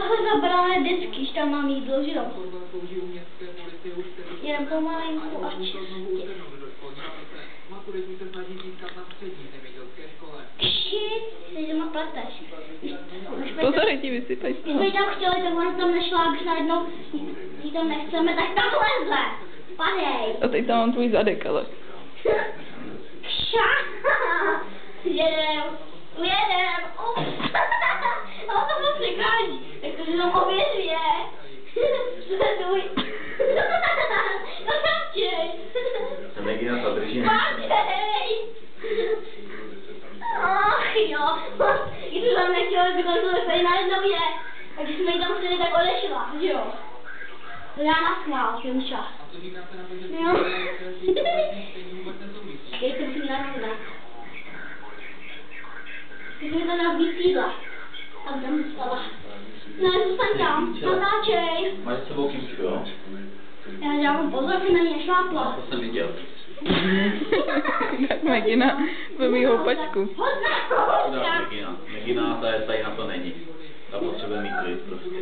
tohle zabrané vždycky, když tam mám jídlo, že jo? Jen pomalinku a čistě. Kšit, teď má pleteš. Pozor, ti vysypej. Když jsme tam chtěli, tak ona tam nešla, když najednou jí tam nechceme, tak tam leze. Padej. A teď tam mám tvůj zadek, ale. Kša. Jedem. Ujedem. A to bylo překáží. Jakože tam oběřuje. Sleduj. No nechtěj. Megina to drží. Padej. Ach jo. I to tam nechtěla, kdyby to tady najednou je. A když jsme jí tam chtěli, tak odešla, že jo? To já nasmál, ten čas. Jo. Jej to musím narovnat. Když mi to dal víc jídla. Tam zůstala. Ne, zůstaň tam, natáčej. Máš s sebou kýmčku, jo? Já dávám pozor, že na mě šlápla. To jsem viděl. Tak Megina vemí houpačku. Hodná. Megina, ta je tady na to není. Ta potřebuje mít klid prostě.